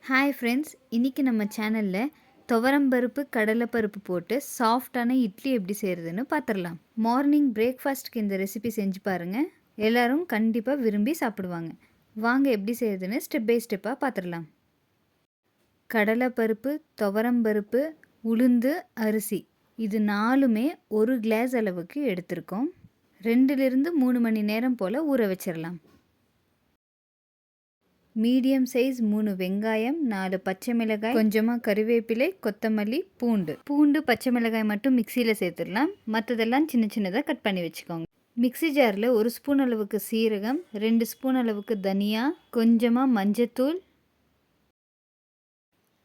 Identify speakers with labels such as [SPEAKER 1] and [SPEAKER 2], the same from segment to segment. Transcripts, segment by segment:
[SPEAKER 1] Hi friends, இன்றைக்கி நம்ம சேனலில் துவரம்பருப்பு கடலைப்பருப்பு போட்டு சாஃப்டான இட்லி எப்படி செய்கிறதுன்னு பார்த்துடலாம். மார்னிங் பிரேக்ஃபாஸ்ட்டுக்கு இந்த ரெசிபி செஞ்சு பாருங்கள். எல்லோரும் கண்டிப்பாக விரும்பி சாப்பிடுவாங்க. வாங்க எப்படி செய்கிறதுன்னு ஸ்டெப் பை ஸ்டெப்பாக பார்த்துடலாம். கடலைப்பருப்பு, துவரம்பருப்பு, உளுந்து, அரிசி இது 4மே 1 கிளாஸ் அளவுக்கு எடுத்திருக்கோம். 2லிருந்து 3 மணி நேரம் போல் ஊற வச்சிடலாம். மீடியம் சைஸ் 3 வெங்காயம், 4 பச்சை மிளகாய், கொஞ்சமாக கறிவேப்பிலை, கொத்தமல்லி, பூண்டு பச்சை மிளகாய் மட்டும் மிக்சியில் சேர்த்துடலாம். மற்றதெல்லாம் சின்ன சின்னதாக கட் பண்ணி வச்சுக்கோங்க. மிக்சி ஜாரில் 1 ஸ்பூன் அளவுக்கு சீரகம், 2 ஸ்பூன் அளவுக்கு தனியா, கொஞ்சமாக மஞ்சத்தூள்,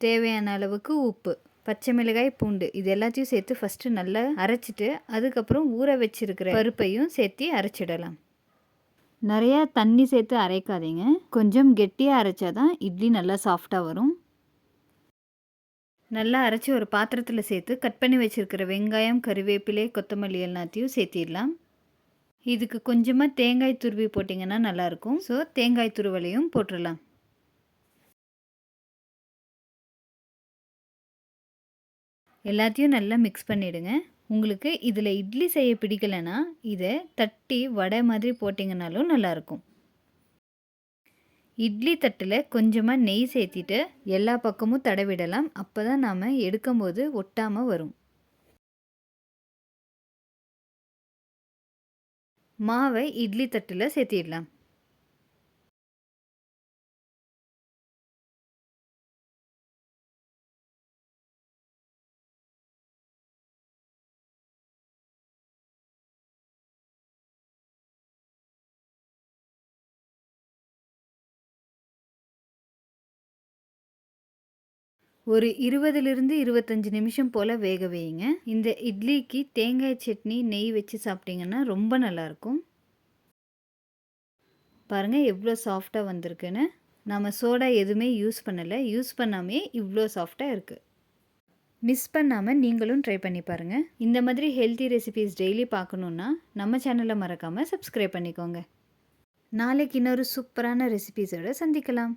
[SPEAKER 1] தேவையான அளவுக்கு உப்பு, பச்சை மிளகாய், பூண்டு இது எல்லாத்தையும் சேர்த்து ஃபஸ்ட்டு நல்லா அரைச்சிட்டு அதுக்கப்புறம் ஊற வச்சிருக்கிற பருப்பையும் சேர்த்து அரைச்சிடலாம். நிறையா தண்ணி சேர்த்து அரைக்காதீங்க, கொஞ்சம் கெட்டியாக அரைச்சா தான் இட்லி நல்லா சாஃப்டாக வரும். நல்லா அரைச்சி ஒரு பாத்திரத்தில் சேர்த்து கட் பண்ணி வச்சுருக்கிற வெங்காயம், கறிவேப்பிலை, கொத்தமல்லி எல்லாத்தையும் சேர்த்திடலாம். இதுக்கு கொஞ்சமாக தேங்காய் துருவி போட்டிங்கன்னா நல்லாயிருக்கும். ஸோ தேங்காய் துருவலையும் போட்டுடலாம். எல்லாத்தையும் நல்லா மிக்ஸ் பண்ணிவிடுங்க. உங்களுக்கு இதில் இட்லி செய்ய பிடிக்கலைன்னா இதை தட்டி வடை மாதிரி போட்டிங்கனாலும் நல்லாயிருக்கும். இட்லி தட்டில் கொஞ்சமாக நெய் சேர்த்திட்டு எல்லா பக்கமும் தடவிடலாம். அப்போ தான் நாம் எடுக்கும்போது ஒட்டாமல் வரும். மாவை இட்லி தட்டில் சேர்த்திடலாம். ஒரு 20லிருந்து 25 நிமிஷம் போல் வேக வைங்க. இந்த இட்லிக்கு தேங்காய் சட்னி நெய் வச்சு சாப்பிட்டிங்கன்னா ரொம்ப நல்லாயிருக்கும். பாருங்கள் எவ்வளோ சாஃப்டாக வந்திருக்குன்னு. நம்ம சோடா எதுவுமே யூஸ் பண்ணலை, யூஸ் பண்ணாமே இவ்வளோ சாஃப்டாக இருக்குது. மிஸ் பண்ணாமல் நீங்களும் ட்ரை பண்ணி பாருங்கள். இந்த மாதிரி ஹெல்த்தி ரெசிபீஸ் டெய்லி பார்க்கணுன்னா நம்ம சேனலை மறக்காமல் சப்ஸ்கிரைப் பண்ணிக்கோங்க. நாளைக்கு இன்னொரு சூப்பரான ரெசிபீஸோடு சந்திக்கலாம்.